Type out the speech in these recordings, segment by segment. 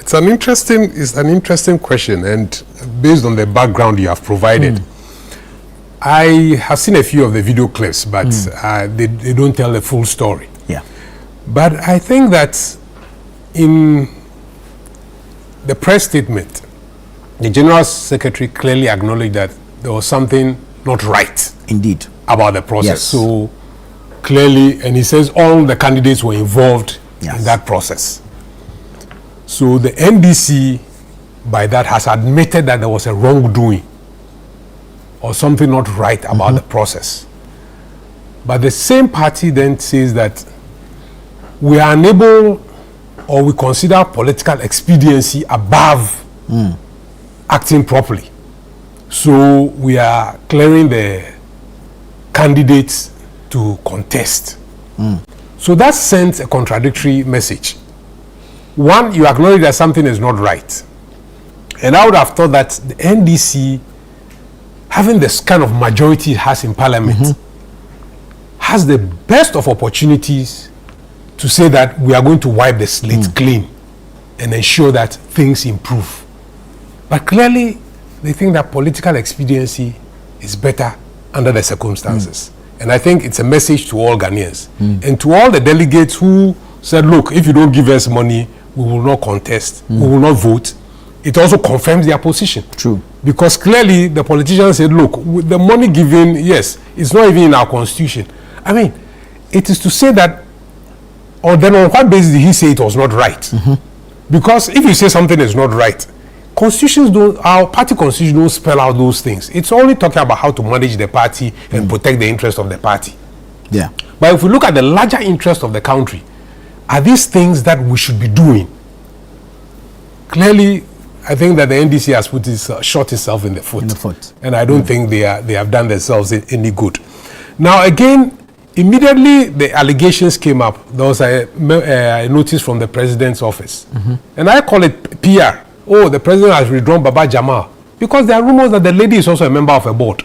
It's an interesting question, and based on the background you have provided, I have seen a few of the video clips, but they don't tell the full story. Yeah. But I think that in the press statement, the General Secretary clearly acknowledged that there was something not right. Indeed. About the process. Yes. So clearly, and he says all the candidates were involved in that process. So the NDC, by that, has admitted that there was a wrongdoing or something not right about the process. But the same party then says that we are unable, or we consider political expediency above acting properly. So we are clearing the candidates to contest. So that sends a contradictory message. One, you acknowledge that something is not right. And I would have thought that the NDC, having this kind of majority it has in parliament, has the best of opportunities to say that we are going to wipe the slate clean and ensure that things improve. But clearly, they think that political expediency is better under the circumstances. And I think it's a message to all Ghanaians. And to all the delegates who said, look, if you don't give us money, we will not contest, we will not vote. It also confirms their position. True. Because clearly the politicians said, look, with the money given, yes, it's not even in our constitution. I mean, it is to say that, or then on what basis did he say it was not right? Because if you say something is not right, constitutions don't, our party constitution don't spell out those things. It's only talking about how to manage the party and protect the interest of the party. Yeah. But if we look at the larger interest of the country, are these things that we should be doing? Clearly, I think that the NDC has shot itself in the foot. And I don't think they have done themselves any good. Now again, immediately the allegations came up. There was a notice from the president's office. And I call it PR. Oh, the president has withdrawn Baba Jamal. Because there are rumors that the lady is also a member of a board.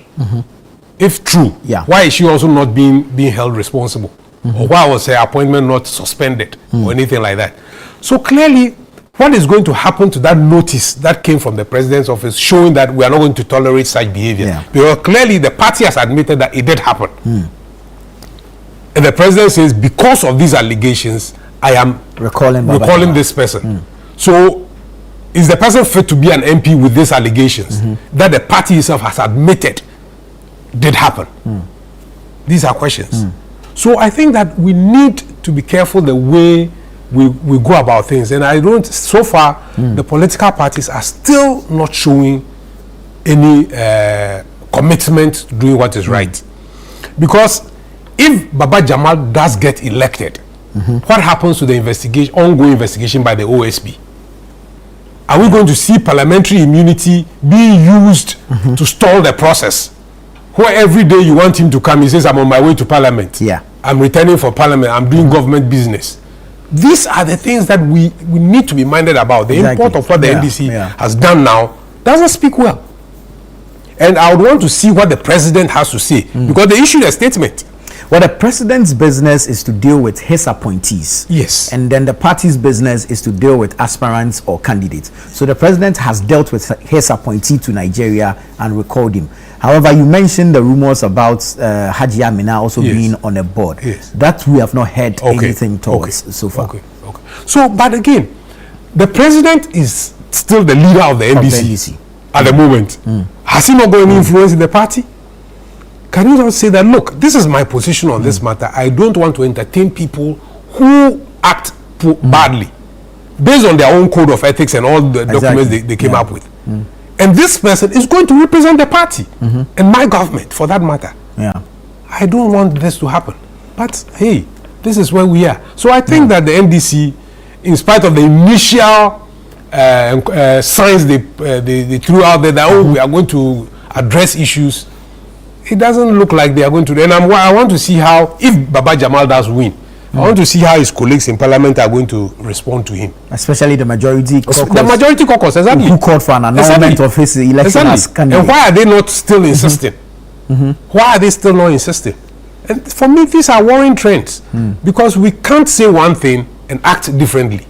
If true, why is she also not being held responsible? Or why was her appointment not suspended or anything like that? So clearly, what is going to happen to that notice that came from the president's office showing that we are not going to tolerate such behavior? Because clearly the party has admitted that it did happen. And the president says, because of these allegations, I am recalling this person. So is the person fit to be an MP with these allegations that the party itself has admitted did happen? These are questions. So I think that we need to be careful the way we go about things. And I don't, so far, the political parties are still not showing any commitment to doing what is right. Because if Baba Jamal does get elected, what happens to the ongoing investigation by the OSP? Are we going to see parliamentary immunity being used to stall the process? Where every day you want him to come, he says, I'm on my way to parliament. I'm returning for parliament. I'm doing government business. These are the things that we need to be minded about. The import of what the NDC has done now doesn't speak well. And I would want to see what the president has to say, because they issued a statement. Well, the president's business is to deal with his appointees. Yes. And then the party's business is to deal with aspirants or candidates. So the president has dealt with his appointee to Nigeria and recalled him. However, you mentioned the rumors about Haji Amina also being on a board. That we have not heard anything towards so far. So, but again, the president is still the leader of the NDC at the moment. Has he not got any influence in the party? Can you not say that, look, this is my position on this matter. I don't want to entertain people who act badly based on their own code of ethics and all the documents they came up with. And this person is going to represent the party and my government, for that matter. I don't want this to happen. But hey, this is where we are. So I think that the NDC, in spite of the initial signs they threw out there that, we are going to address issues, it doesn't look like they are going to. And I want to see how, if Baba Jamal does win, I want to see how his colleagues in parliament are going to respond to him. Especially the majority caucus. The majority caucus, exactly. Who called for an annulment of his election as candidate. And why are they not still insisting? Why are they still not insisting? And for me, these are worrying trends. Because we can't say one thing and act differently.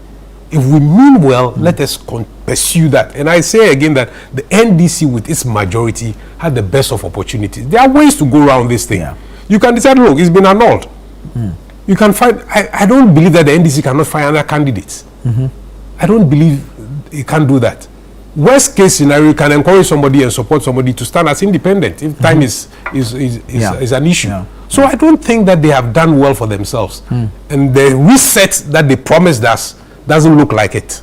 If we mean well, let us pursue that. And I say again that the NDC with its majority had the best of opportunities. There are ways to go around this thing. Yeah. You can decide, look, it's been annulled. You can find, I don't believe that the NDC cannot find other candidates. I don't believe it can do that. Worst case scenario, you can encourage somebody and support somebody to stand as independent if time is an issue. Yeah. So I don't think that they have done well for themselves. And the reset that they promised us doesn't look like it.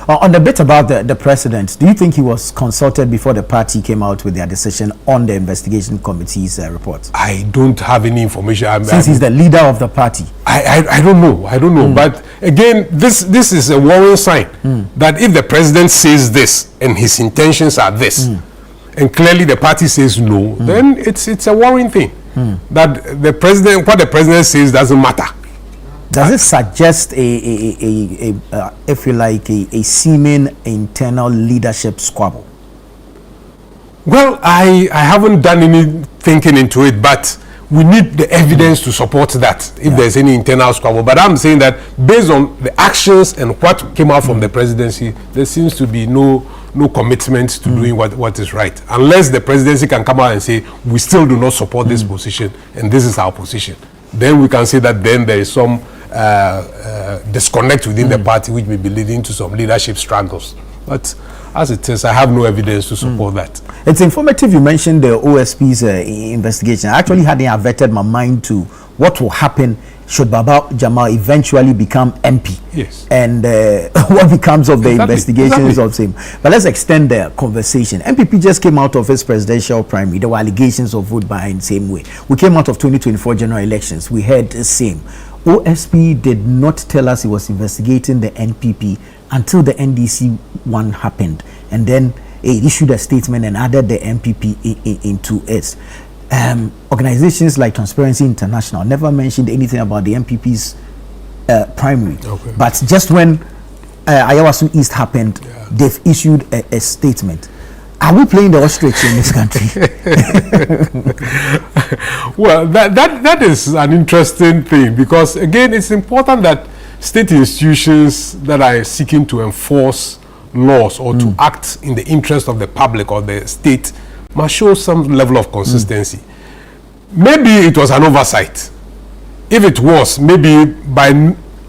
On the bit about the president, do you think he was consulted before the party came out with their decision on the investigation committee's report? I don't have any information. Since he's the leader of the party. I don't know. But again, this is a worrying sign that if the president says this and his intentions are this, and clearly the party says no, then it's a worrying thing. That the president, what the president says doesn't matter. Does it suggest if you like, a seeming internal leadership squabble? Well, I haven't done any thinking into it, but we need the evidence to support that if there's any internal squabble. But I'm saying that based on the actions and what came out from the presidency, there seems to be no commitment to doing what is right. Unless the presidency can come out and say, we still do not support this position and this is our position. Then we can say that then there is some disconnect within the party which may be leading to some leadership struggles. But as it is, I have no evidence to support that. It's informative you mentioned the OSP's investigation. I actually hadn't averted my mind to what will happen should Baba Jamal eventually become MP. Yes. And what becomes of the investigations of him. But let's extend the conversation. MPP just came out of his presidential primary. There were allegations of vote buying same way. We came out of 2024 general elections. We heard the same. OSP did not tell us he was investigating the NPP until the NDC one happened, and then he issued a statement and added the NPP into it. Organizations like Transparency International never mentioned anything about the NPP's primary, but just when Ayawaso East happened, they've issued a statement. Are we playing the ostrich in this country? Well, that is an interesting thing, because again, it's important that state institutions that are seeking to enforce laws or to act in the interest of the public or the state must show some level of consistency. Maybe it was an oversight. If it was, maybe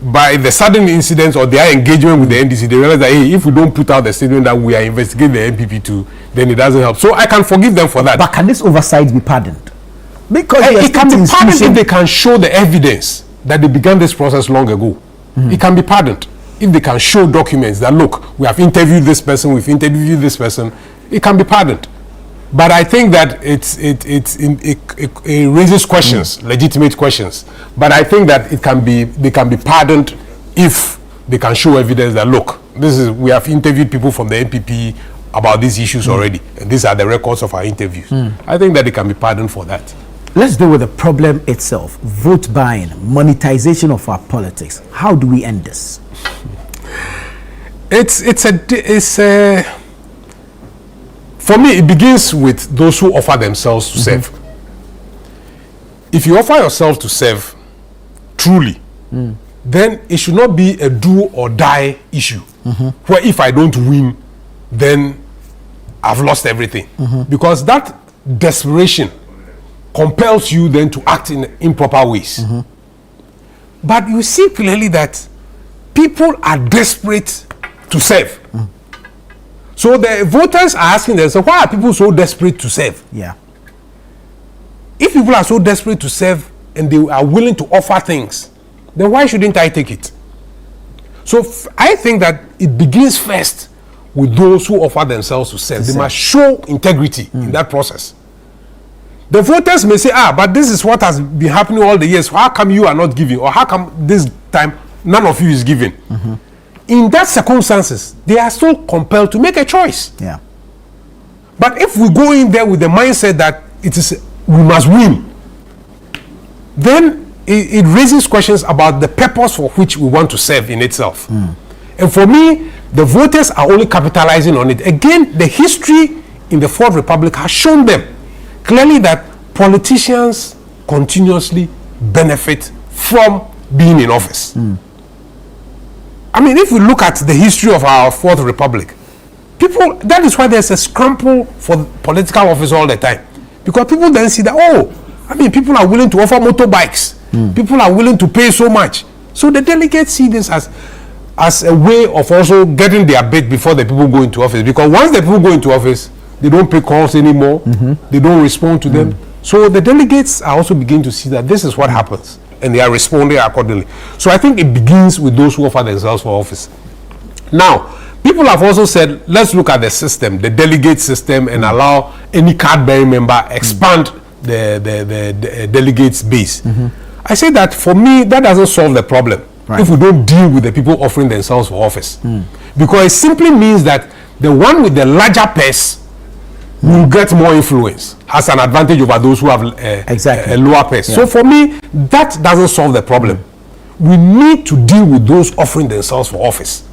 by the sudden incidents or their engagement with the NDC, they realized that, hey, if we don't put out the statement that we are investigating the NPP too, then it doesn't help. So I can forgive them for that. But can this oversight be pardoned? Because it can be pardoned if they can show the evidence that they began this process long ago. It can be pardoned if they can show documents that, look, we have interviewed this person, we've interviewed this person. It can be pardoned. But I think that it raises questions, legitimate questions. But I think that they can be pardoned if they can show evidence that, look, we have interviewed people from the NPP about these issues already, and these are the records of our interviews. I think that they can be pardoned for that. Let's deal with the problem itself: vote buying, monetization of our politics. How do we end this? For me, it begins with those who offer themselves to serve. If you offer yourself to serve truly, then it should not be a do or die issue, where if I don't win, then I've lost everything. Because that desperation compels you then to act in improper ways. But you see clearly that people are desperate to serve. So the voters are asking themselves, why are people so desperate to serve? Yeah. If people are so desperate to serve and they are willing to offer things, then why shouldn't I take it? So I think that it begins first with those who offer themselves to serve. They must show integrity in that process. The voters may say, but this is what has been happening all the years. How come you are not giving? Or how come this time none of you is giving? In that circumstances, they are still compelled to make a choice. Yeah. But if we go in there with the mindset that we must win, then it raises questions about the purpose for which we want to serve in itself. And for me, the voters are only capitalizing on it. Again, the history in the Fourth Republic has shown them clearly that politicians continuously benefit from being in office. I mean, if we look at the history of our Fourth Republic, people, that is why there's a scramble for political office all the time. Because people then see that, oh, I mean, people are willing to offer motorbikes. People are willing to pay so much. So the delegates see this as a way of also getting their bid before the people go into office. Because once the people go into office, they don't pay calls anymore. They don't respond to them. So the delegates are also beginning to see that this is what happens. And they are responding accordingly. So I think it begins with those who offer themselves for office. Now, people have also said, let's look at the system, the delegate system, and allow any card-bearing member expand the delegates base. I say that for me, that doesn't solve the problem if we don't deal with the people offering themselves for office. Because it simply means that the one with the larger purse will get more influence, has an advantage over those who have a lower purse. So for me, that doesn't solve the problem. We need to deal with those offering themselves for office.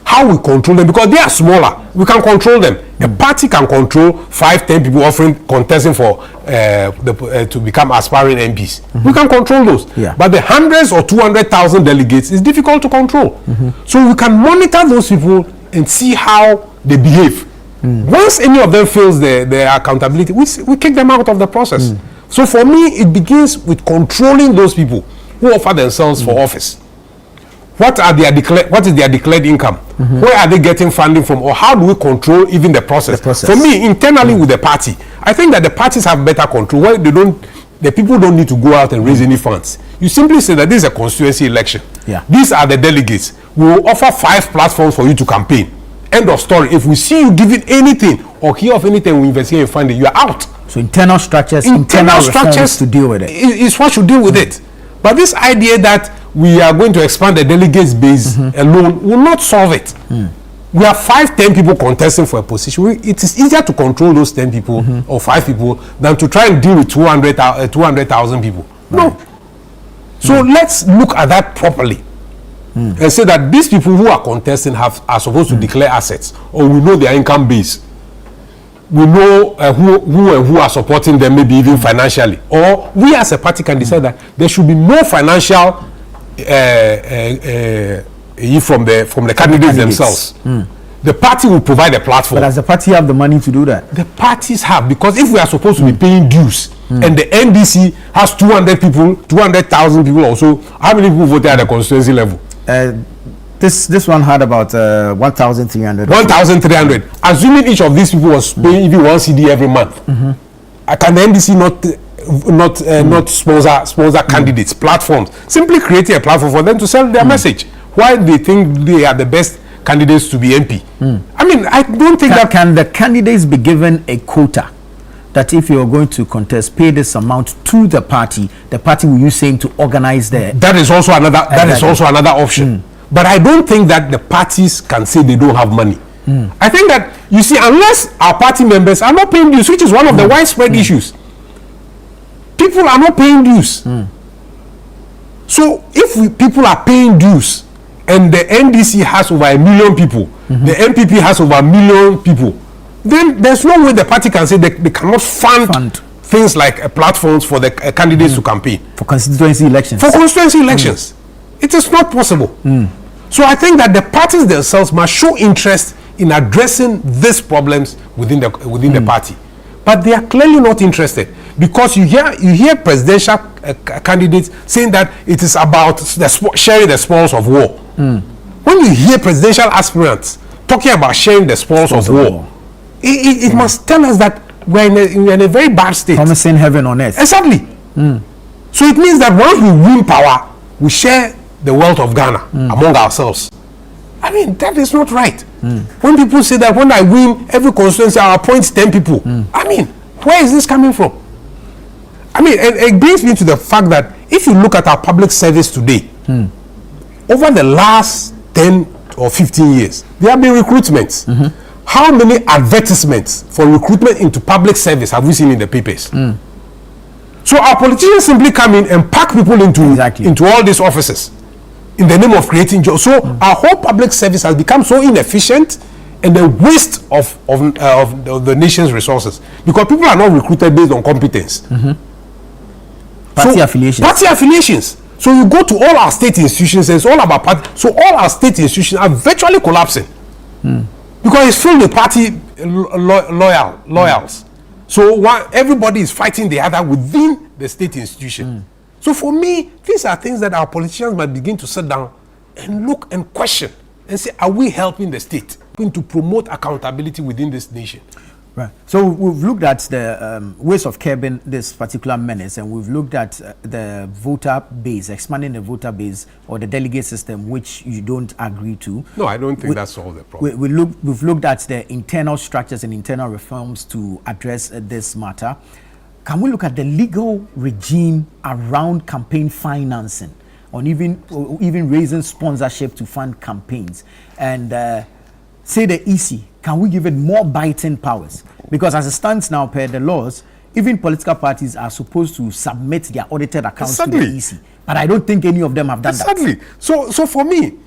How we control them, because they are smaller, we can control them. A party can control 5-10 people contesting for to become aspiring MPs. We can control those. But the hundreds or 200,000 delegates is difficult to control. So we can monitor those people and see how they behave. Once any of them fails their accountability, we kick them out of the process. So for me, it begins with controlling those people who offer themselves for office. What is their declared income? Where are they getting funding from? Or how do we control even the process? For me, internally with the party, I think that the parties have better control. Where the people don't need to go out and raise any funds. You simply say that this is a constituency election. These are the delegates. We will offer 5 platforms for you to campaign. End of story. If we see you giving anything or hear of anything we investigate and find it, you are out. So internal structures to deal with it. Is what should deal with it. But this idea that we are going to expand the delegates base alone will not solve it. We have 5-10 people contesting for a position. It is easier to control those 10 people or 5 people than to try and deal with 200,000 people. No. So let's look at that properly. And say that these people who are contesting are supposed to declare assets, or we know their income base. We know who are supporting them, maybe even financially. Or we as a party can decide that there should be no financial from the candidates themselves. The party will provide a platform. But does the party have the money to do that? The parties have, because if we are supposed to be paying dues, and the NDC has 200,000 people or so, how many people voted at the constituency level? This one had about 1,300. 1,300. Assuming each of these people was paying even 1 CD every month, can the NDC not sponsor candidates, platforms? Simply create a platform for them to sell their message. Why they think they are the best candidates to be MP? I mean, I don't think that can the candidates be given a quota that if you are going to contest, pay this amount to the party will use same to organize the. That is also another option. But I don't think that the parties can say they don't have money. I think that, you see, unless our party members are not paying dues, which is one of the widespread issues, people are not paying dues. So if people are paying dues and the NDC has over 1 million people, the MPP has over 1 million people, then there's no way the party can say they cannot fund things like platforms for the candidates to campaign. For constituency elections. It is not possible. So I think that the parties themselves must show interest in addressing these problems within the party. But they are clearly not interested, because you hear presidential candidates saying that it is about sharing the spoils of war. When you hear presidential aspirants talking about sharing the spoils of war, it must tell us that we're in a very bad state. Promising heaven on earth. Exactly. So it means that once we win power, we share the wealth of Ghana among ourselves. I mean, that is not right. When people say that when I win every constituency, I appoint 10 people. I mean, where is this coming from? I mean, it brings me to the fact that if you look at our public service today, over the last 10 or 15 years, there have been recruitments. How many advertisements for recruitment into public service have we seen in the papers? So our politicians simply come in and pack people into all these offices in the name of creating jobs. So our whole public service has become so inefficient and a waste of the nation's resources, because people are not recruited based on competence. Party affiliations. Party affiliations. So you go to all our state institutions, and it's all about party. So all our state institutions are virtually collapsing because it's filled with party loyals. So everybody is fighting the other within the state institution. So for me, these are things that our politicians might begin to sit down and look and question and say, are we helping the state to promote accountability within this nation? Right. So we've looked at the ways of curbing this particular menace, and we've looked at the voter base, expanding the voter base or the delegate system, which you don't agree to. No, I don't think that's all the problem. We've looked at the internal structures and internal reforms to address this matter. Can we look at the legal regime around campaign financing, or even raising sponsorship to fund campaigns, and say the EC, can we give it more biting powers? Because as it stands now, per the laws, even political parties are supposed to submit their audited accounts to the EC. But I don't think any of them have done that. So for me,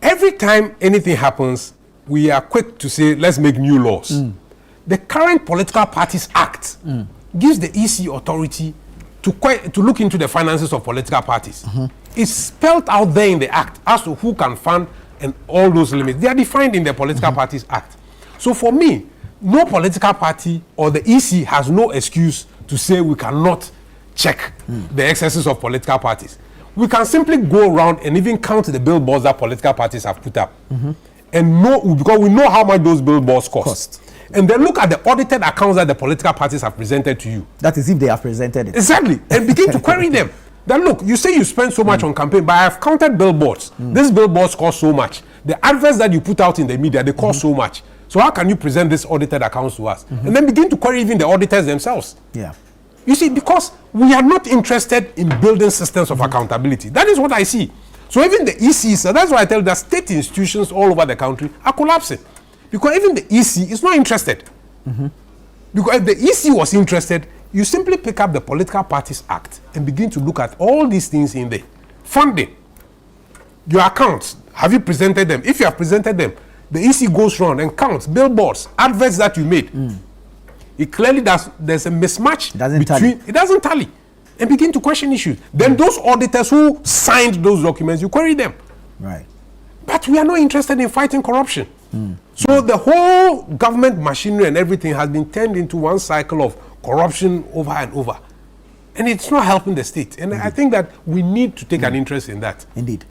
every time anything happens, we are quick to say, let's make new laws. The current Political Parties Act gives the EC authority to look into the finances of political parties. It's spelled out there in the Act as to who can fund and all those limits. They are defined in the Political Parties Act. So for me, no political party or the EC has no excuse to say we cannot check the excesses of political parties. We can simply go around and even count the billboards that political parties have put up. And know, because we know how much those billboards cost. And then look at the audited accounts that the political parties have presented to you. That is if they have presented it. Exactly. And begin to query them. Then look, you say you spend so much on campaign, but I have counted billboards. These billboards cost so much. The adverts that you put out in the media, they cost so much. So how can you present these audited accounts to us? And then begin to query even the auditors themselves. Yeah. You see, because we are not interested in building systems of accountability. That is what I see. So even the EC, so that's why I tell you that state institutions all over the country are collapsing. Because even the EC is not interested. Because if the EC was interested, you simply pick up the Political Parties Act and begin to look at all these things in there. Funding, your accounts, have you presented them? If you have presented them, the EC goes around and counts billboards, adverts that you made. It clearly there's a mismatch it doesn't tally, and begin to question issues. Then those auditors who signed those documents, you query them. Right. But we are not interested in fighting corruption. So the whole government machinery and everything has been turned into one cycle of corruption over and over. And it's not helping the state. And I think that we need to take an interest in that. Indeed.